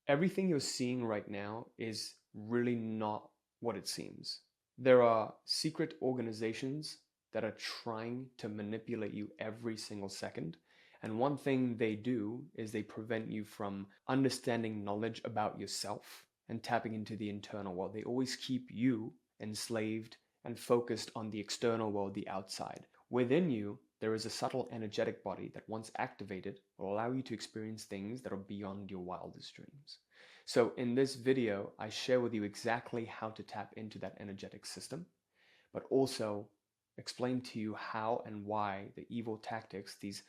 Everything you're seeing right now is really not what it seems. There are secret organizations that are trying to manipulate you every single second. And one thing they do is they prevent you from understanding knowledge about yourself and tapping into the internal world. They always keep you enslaved and focused on the external world, the outside. Within you, there is a subtle energetic body that, once activated, will allow you to experience things that are beyond your wildest dreams. So in this video, I share with you exactly how to tap into that energetic system, but also explain to you how and why the evil tactics these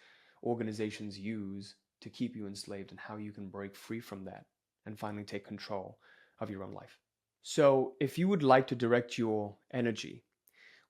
organizations use to keep you enslaved and how you can break free from that and finally take control of your own life. So if you would like to direct your energy,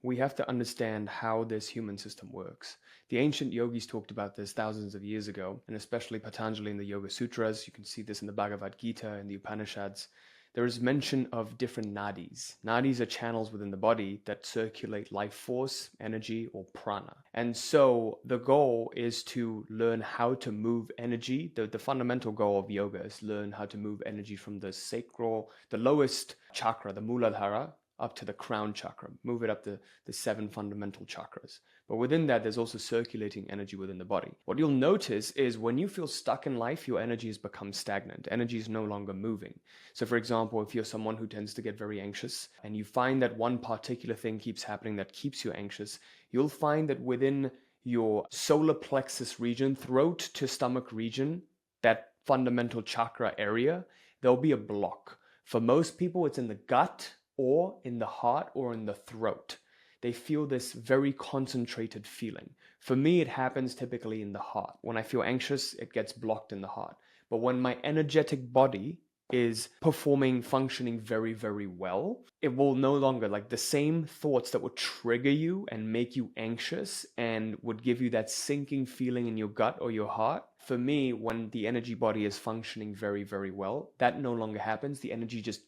we have to understand how this human system works. The ancient yogis talked about this thousands of years ago, and especially Patanjali in the Yoga Sutras. You can see this in the Bhagavad Gita and the Upanishads. There is mention of different nadis. Nadis are channels within the body that circulate life force, energy, or prana. And so the goal is to learn how to move energy. The fundamental goal of yoga is learn how to move energy from the sacral, the lowest chakra, the Muladhara, up to the crown chakra, move it up the seven fundamental chakras. But within that, there's also circulating energy within the body. What you'll notice is when you feel stuck in life, your energy has become stagnant. Energy is no longer moving. So for example, if you're someone who tends to get very anxious and you find that one particular thing keeps happening that keeps you anxious, you'll find that within your solar plexus region, throat to stomach region, that fundamental chakra area, there'll be a block. For most people, it's in the gut, or in the heart, or in the throat. They feel this very concentrated feeling. For me, it happens typically in the heart. When I feel anxious, it gets blocked in the heart. But when my energetic body is performing, functioning very, very well, it will no longer, like the same thoughts that would trigger you and make you anxious and would give you that sinking feeling in your gut or your heart. For me, when the energy body is functioning very, very well, that no longer happens. The energy just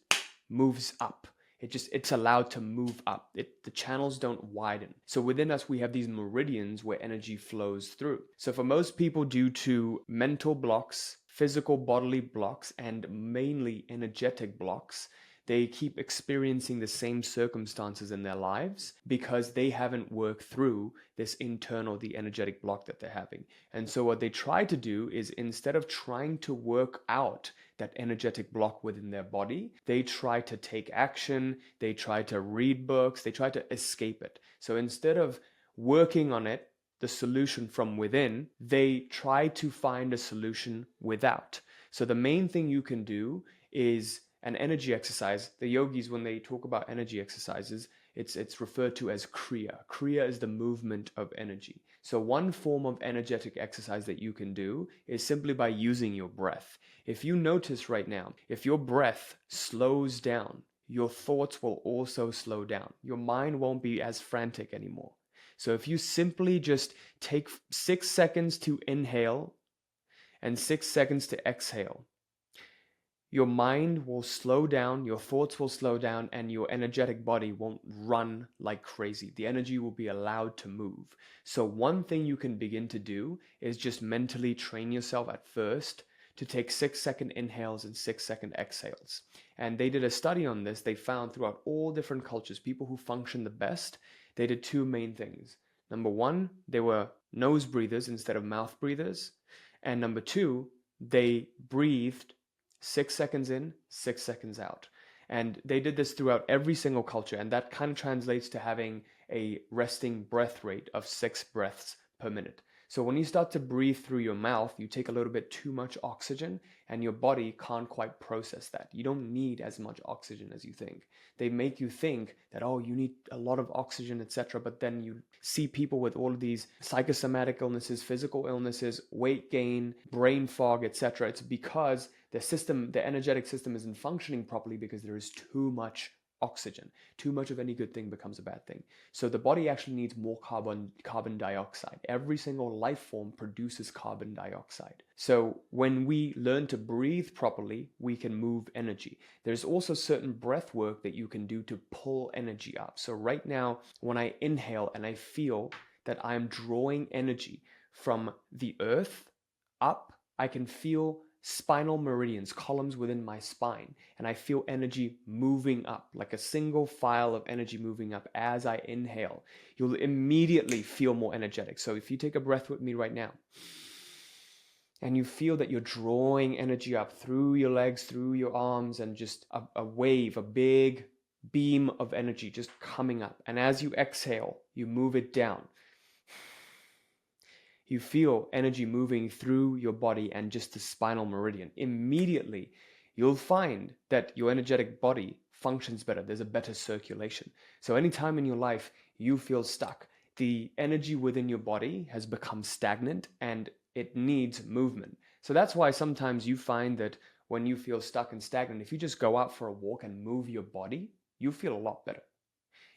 moves up. It's allowed to move up. The channels don't widen. So within us, we have these meridians where energy flows through. So for most people, due to mental blocks, physical bodily blocks, and mainly energetic blocks, they keep experiencing the same circumstances in their lives because they haven't worked through this internal, the energetic block that they're having. And so what they try to do is, instead of trying to work out that energetic block within their body, they try to take action, they try to read books, they try to escape it. So instead of working on it, the solution from within, they try to find a solution without. So the main thing you can do is an energy exercise. The yogis, when they talk about energy exercises, it's referred to as kriya. Kriya is the movement of energy. So one form of energetic exercise that you can do is simply by using your breath. If you notice right now, if your breath slows down, your thoughts will also slow down. Your mind won't be as frantic anymore. So if you simply just take 6 seconds to inhale and 6 seconds to exhale, your mind will slow down, your thoughts will slow down, and your energetic body won't run like crazy. The energy will be allowed to move. So one thing you can begin to do is just mentally train yourself at first to take 6-second inhales and 6-second exhales. And they did a study on this. They found throughout all different cultures, people who function the best, they did two main things. Number one, they were nose breathers instead of mouth breathers. And number two, they breathed 6 seconds in, 6 seconds out. And they did this throughout every single culture, and that kind of translates to having a resting breath rate of 6 breaths per minute. So when you start to breathe through your mouth, you take a little bit too much oxygen, and your body can't quite process that. You don't need as much oxygen as you think. They make you think that, oh, you need a lot of oxygen, etc. But then you see people with all of these psychosomatic illnesses, physical illnesses, weight gain, brain fog, etc. It's because the energetic system isn't functioning properly because there is too much oxygen. Too much of any good thing becomes a bad thing. So the body actually needs more carbon dioxide. Every single life form produces carbon dioxide. So when we learn to breathe properly, we can move energy. There's also certain breath work that you can do to pull energy up. So right now, when I inhale and I feel that I'm drawing energy from the earth up, I can feel spinal meridians, columns within my spine, and I feel energy moving up, like a single file of energy moving up as I inhale. You'll immediately feel more energetic. So if you take a breath with me right now, and you feel that you're drawing energy up through your legs, through your arms, and just a wave, a big beam of energy just coming up. And as you exhale, you move it down. You feel energy moving through your body and just the spinal meridian. Immediately, you'll find that your energetic body functions better. There's a better circulation. So anytime in your life you feel stuck, the energy within your body has become stagnant and it needs movement. So that's why sometimes you find that when you feel stuck and stagnant, if you just go out for a walk and move your body, you feel a lot better.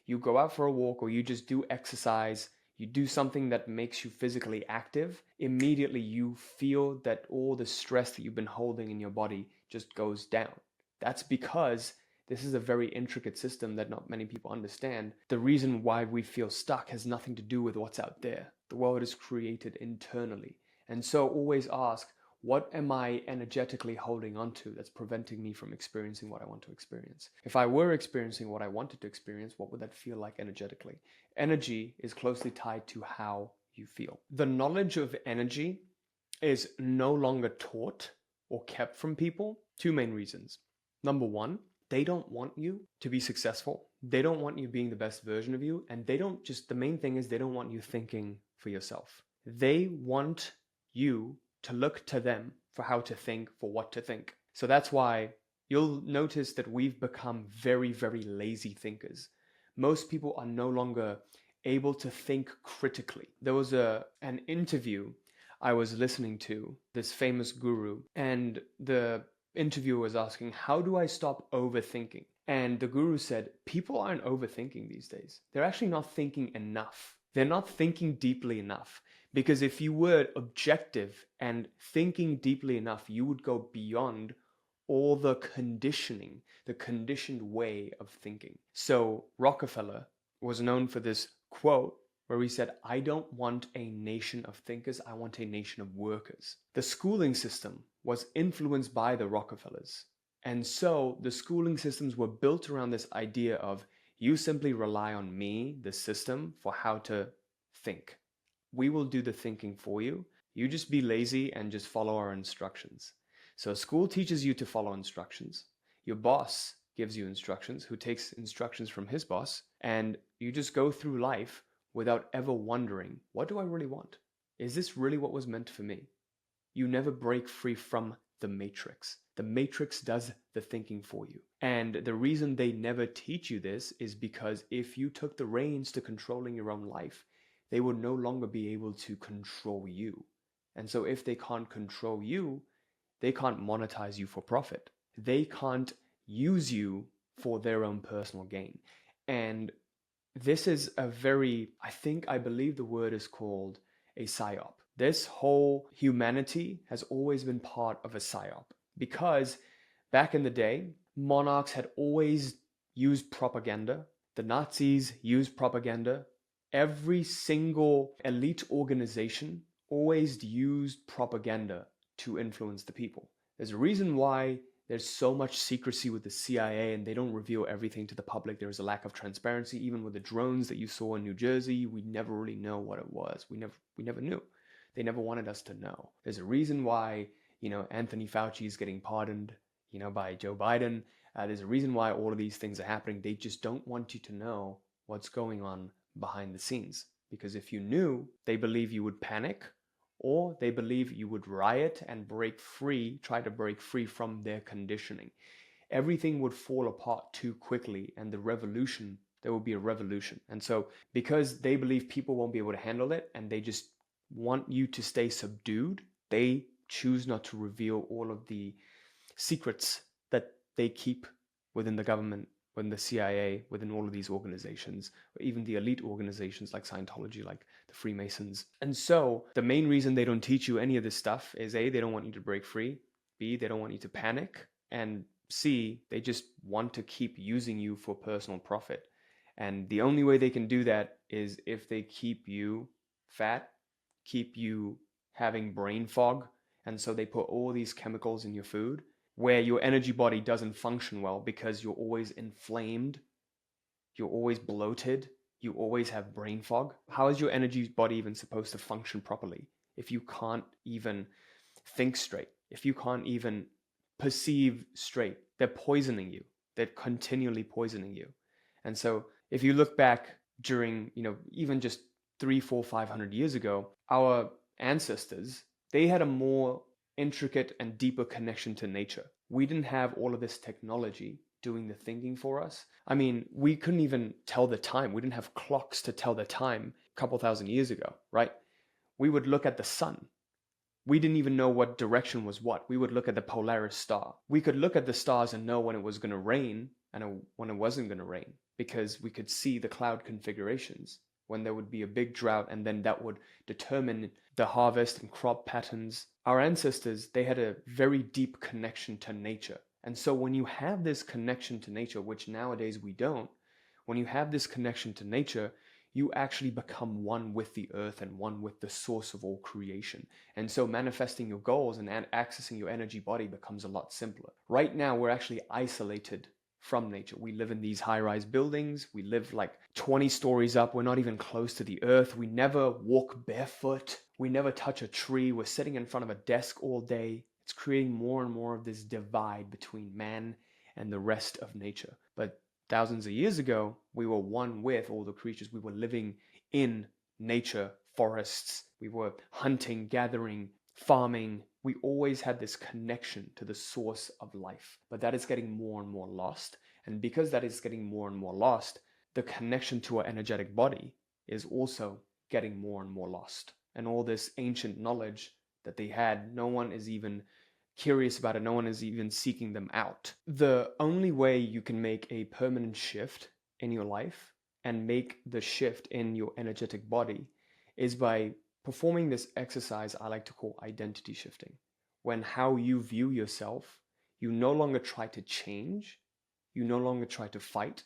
You go out for a walk or you just do exercise, you do something that makes you physically active, immediately you feel that all the stress that you've been holding in your body just goes down. That's because this is a very intricate system that not many people understand. The reason why we feel stuck has nothing to do with what's out there. The world is created internally. And so always ask, what am I energetically holding on to that's preventing me from experiencing what I want to experience? If I were experiencing what I wanted to experience, what would that feel like energetically? Energy is closely tied to how you feel. The knowledge of energy is no longer taught or kept from people. Two main reasons. Number one, they don't want you to be successful. They don't want you being the best version of you. And the main thing is they don't want you thinking for yourself. They want you to look to them for how to think, for what to think. So that's why you'll notice that we've become very, very lazy thinkers. Most people are no longer able to think critically. There was an interview I was listening to, this famous guru, and the interviewer was asking, how do I stop overthinking? And the guru said, people aren't overthinking these days. They're actually not thinking enough. They're not thinking deeply enough. Because if you were objective and thinking deeply enough, you would go beyond all the conditioning, the conditioned way of thinking. So Rockefeller was known for this quote where he said, I don't want a nation of thinkers, I want a nation of workers. The schooling system was influenced by the Rockefellers. And so the schooling systems were built around this idea of you simply rely on me, the system, for how to think. We will do the thinking for you. You just be lazy and just follow our instructions. So school teaches you to follow instructions. Your boss gives you instructions, who takes instructions from his boss, and you just go through life without ever wondering, what do I really want? Is this really what was meant for me? You never break free from the matrix. The matrix does the thinking for you. And the reason they never teach you this is because if you took the reins to controlling your own life, they would no longer be able to control you. And so if they can't control you, they can't monetize you for profit. They can't use you for their own personal gain. And this is I believe the word is called a psyop. This whole humanity has always been part of a psyop because back in the day, monarchs had always used propaganda. The Nazis used propaganda. Every single elite organization always used propaganda to influence the people. There's a reason why there's so much secrecy with the CIA and they don't reveal everything to the public. There's a lack of transparency. Even with the drones that you saw in New Jersey, we never really know what it was. We never knew. They never wanted us to know. There's a reason why, Anthony Fauci is getting pardoned, by Joe Biden. There's a reason why all of these things are happening. They just don't want you to know what's going on behind the scenes. Because if you knew, they believe you would panic, or they believe you would riot and try to break free from their conditioning. Everything would fall apart too quickly, and there will be a revolution. And so because they believe people won't be able to handle it, and they just want you to stay subdued, they choose not to reveal all of the secrets that they keep within the government, within the CIA, within all of these organizations, or even the elite organizations like Scientology, like the Freemasons. And so the main reason they don't teach you any of this stuff is A, they don't want you to break free, B, they don't want you to panic, and C, they just want to keep using you for personal profit. And the only way they can do that is if they keep you fat, keep you having brain fog, And so they put all these chemicals in your food where your energy body doesn't function well because you're always inflamed, you're always bloated, you always have brain fog. How is your energy body even supposed to function properly if you can't even think straight, if you can't even perceive straight? They're poisoning you. They're continually poisoning you. And so if you look back during, even just 3, 4, 500 years ago, our ancestors, they had a more intricate and deeper connection to nature. We didn't have all of this technology doing the thinking for us. I mean, we couldn't even tell the time. We didn't have clocks to tell the time a couple thousand years ago, right? We would look at the sun. We didn't even know what direction was what. We would look at the Polaris star. We could look at the stars and know when it was going to rain and when it wasn't going to rain because we could see the cloud configurations, when there would be a big drought, and then that would determine the harvest and crop patterns. Our ancestors, they had a very deep connection to nature. And so when you have this connection to nature, which nowadays we don't, when you have this connection to nature, you actually become one with the earth and one with the source of all creation. And so manifesting your goals and accessing your energy body becomes a lot simpler. Right now, we're actually isolated from nature. We live in these high-rise buildings. We live like 20 stories up. We're not even close to the earth. We never walk barefoot. We never touch a tree. We're sitting in front of a desk all day. It's creating more and more of this divide between man and the rest of nature. But thousands of years ago, we were one with all the creatures. We were living in nature, forests. We were hunting, gathering, farming. We always had this connection to the source of life. But that is getting more and more lost. And because that is getting more and more lost, the connection to our energetic body is also getting more and more lost. And all this ancient knowledge that they had, no one is even curious about it. No one is even seeking them out. The only way you can make a permanent shift in your life and make the shift in your energetic body is by performing this exercise I like to call identity shifting. When how you view yourself, you no longer try to change, you no longer try to fight,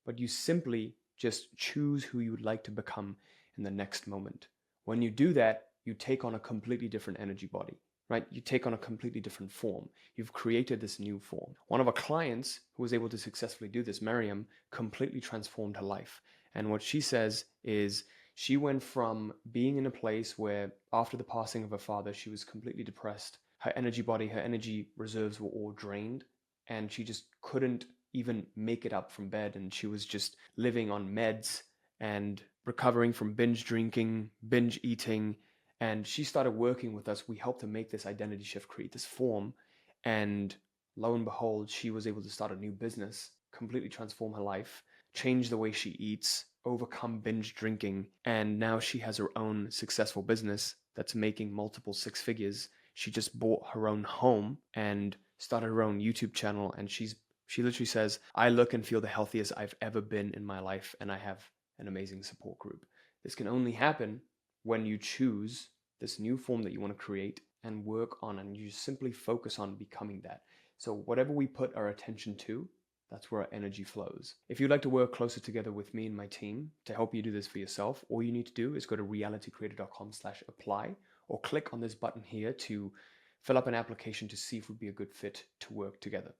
but you simply just choose who you would like to become in the next moment. When you do that, you take on a completely different energy body. Right? You take on a completely different form. You've created this new form. One of our clients who was able to successfully do this, Miriam, completely transformed her life. And what she says is she went from being in a place where after the passing of her father, she was completely depressed. Her energy body, her energy reserves were all drained, and she just couldn't even make it up from bed. And she was just living on meds and recovering from binge drinking, binge eating. And she started working with us. We helped her make this identity shift, create this form. And lo and behold, she was able to start a new business, completely transform her life, change the way she eats, overcome binge drinking. And now she has her own successful business that's making multiple six figures. She just bought her own home and started her own YouTube channel. And she literally says, I look and feel the healthiest I've ever been in my life. And I have an amazing support group. This can only happen when you choose this new form that you want to create and work on, and you simply focus on becoming that. So whatever we put our attention to, that's where our energy flows. If you'd like to work closer together with me and my team to help you do this for yourself, all you need to do is go to realitycreator.com/apply or click on this button here to fill up an application to see if we'd be a good fit to work together.